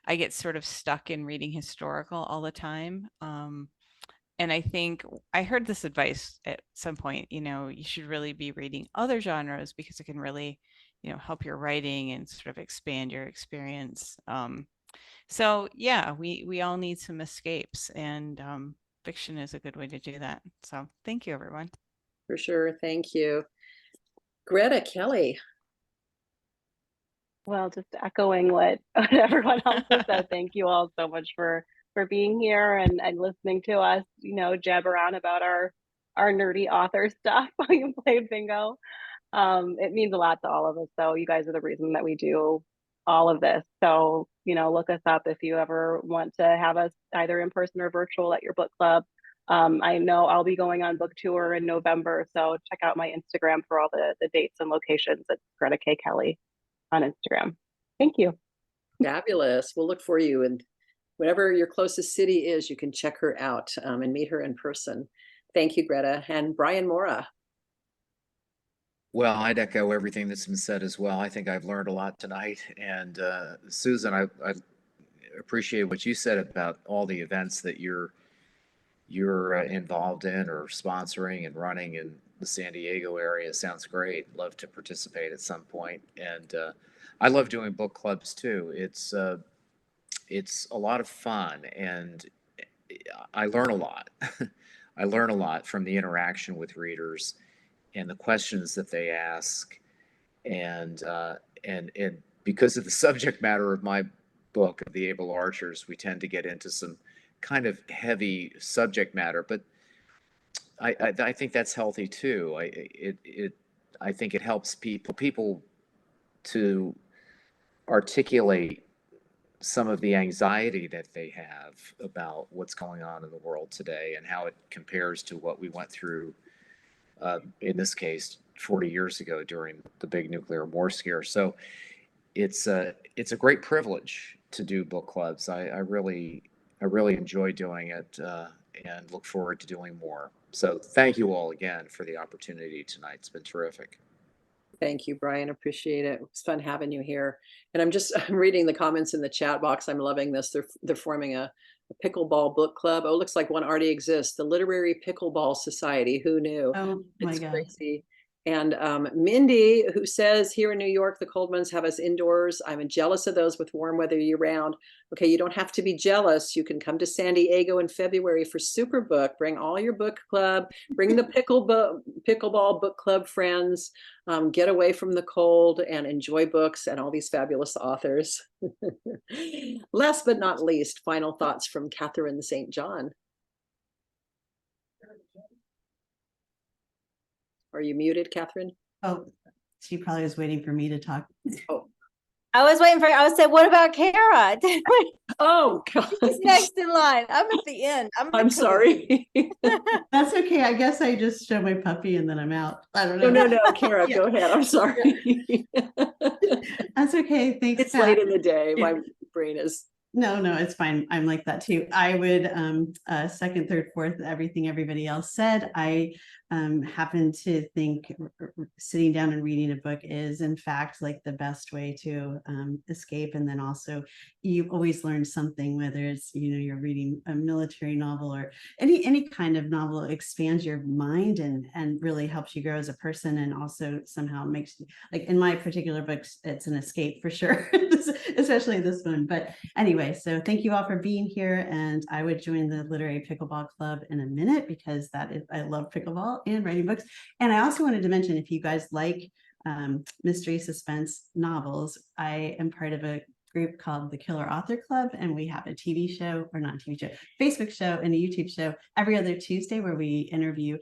I get sort of stuck in reading historical all the time. And I think I heard this advice at some point, you should really be reading other genres because it can really, help your writing and sort of expand your experience. So yeah, we all need some escapes, and fiction is a good way to do that. So thank you, everyone. For sure. Thank you. Greta Kelly. Well, just echoing what everyone else has said. Thank you all so much for being here and listening to us, jab around about our nerdy author stuff while you play bingo. It means a lot to all of us. So you guys are the reason that we do all of this. So, look us up if you ever want to have us either in person or virtual at your book club. I know I'll be going on book tour in November. So check out my Instagram for all the dates and locations. It's Greta K. Kelly on Instagram. Thank you. Fabulous. We'll look for you. And whatever your closest city is, you can check her out and meet her in person. Thank you, Greta. And Brian Morra. Well, I'd echo everything that's been said as well. I think I've learned a lot tonight. And Susan, I appreciate what you said about all the events that you're involved in or sponsoring and running in the San Diego area. Sounds great. Love to participate at some point. And I love doing book clubs too. It's a lot of fun, and I learn a lot. I learn a lot from the interaction with readers and the questions that they ask, and because of the subject matter of my book, of The Able Archers, we tend to get into some kind of heavy subject matter, but I think that's healthy too. I think it helps people to articulate some of the anxiety that they have about what's going on in the world today and how it compares to what we went through, in this case, 40 years ago during the big nuclear war scare. So it's a great privilege to do book clubs. I really enjoy doing it, and look forward to doing more. So thank you all again for the opportunity tonight. It's been terrific. Thank you, Brian. Appreciate it. It's fun having you here. And I'm reading the comments in the chat box. I'm loving this. They're forming a pickleball book club. Oh, it looks like one already exists. The Literary Pickleball Society. Who knew? Oh my It's God. crazy. And Mindy, who says, here in New York, the cold months have us indoors. I'm jealous of those with warm weather year round. Okay, you don't have to be jealous. You can come to San Diego in February for Superbook. Bring all your book club. Bring the pickleball book club friends. Get away from the cold and enjoy books and all these fabulous authors. Last but not least, final thoughts from Katherine St. John. Are you muted, Katherine? Oh, she probably was waiting for me to talk. Oh, I was waiting for, I was saying, what about Kaira? oh God. She's next in line. I'm at the end. I'm sorry. That's okay. I guess I just show my puppy and then I'm out. I don't know. No, Kaira, Yeah. go ahead. I'm sorry. That's okay. Thanks. It's Pat. late in the day. Yeah. My brain is. No, it's fine. I'm like that too. I would second, third, fourth, everything everybody else said. I happen to think sitting down and reading a book is in fact like the best way to escape. And then also you always learn something, whether it's, you're reading a military novel or any kind of novel, expands your mind and really helps you grow as a person, and also somehow makes, like in my particular books, it's an escape for sure, especially this one. But anyway, so thank you all for being here, and I would join the Literary Pickleball Club in a minute because I love pickleball and writing books. And I also wanted to mention, if you guys like mystery suspense novels, I am part of a group called the Killer Author Club, and we have a TV show, or not TV show, Facebook show and a YouTube show every other Tuesday where we interview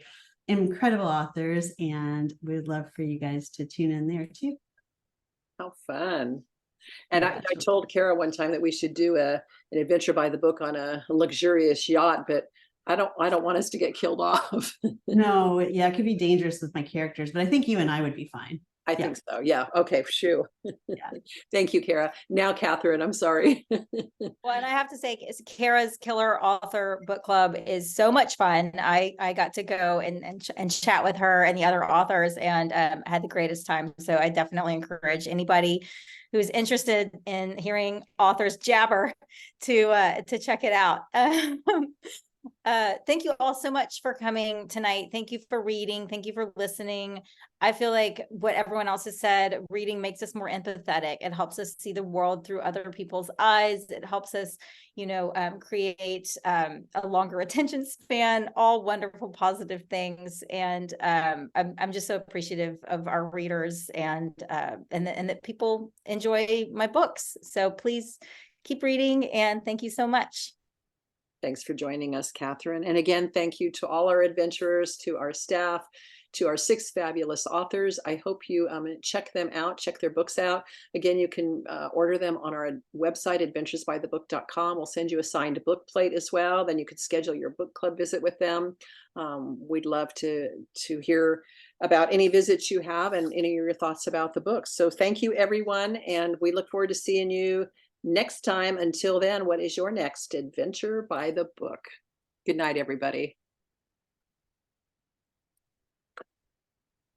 incredible authors, and we'd love for you guys to tune in there too. How fun. And I told Kara one time that we should do an adventure by the book on a luxurious yacht, but I don't want us to get killed off. No, yeah, it could be dangerous with my characters, but I think you and I would be fine. I think so. Yeah. Okay. Shoo. Yeah. Thank you, Kara. Now, Katherine, I'm sorry. Well, and I have to say, Kara's Killer Author Book Club is so much fun. I got to go and chat with her and the other authors, and had the greatest time. So I definitely encourage anybody who's interested in hearing authors jabber to check it out. Thank you all so much for coming tonight. Thank you for reading. Thank you for listening. I feel like what everyone else has said, reading makes us more empathetic. It helps us see the world through other people's eyes. It helps us, create a longer attention span, all wonderful, positive things. And I'm just so appreciative of our readers and that people enjoy my books. So please keep reading, and thank you so much. Thanks for joining us, Katherine. And again, thank you to all our adventurers, to our staff, to our 6 fabulous authors. I hope you check them out, check their books out. Again, you can order them on our website, adventuresbythebook.com. We'll send you a signed book plate as well. Then you could schedule your book club visit with them. We'd love to hear about any visits you have and any of your thoughts about the books. So thank you, everyone. And we look forward to seeing you next time. Until then, what is your next adventure by the book? Good night, everybody.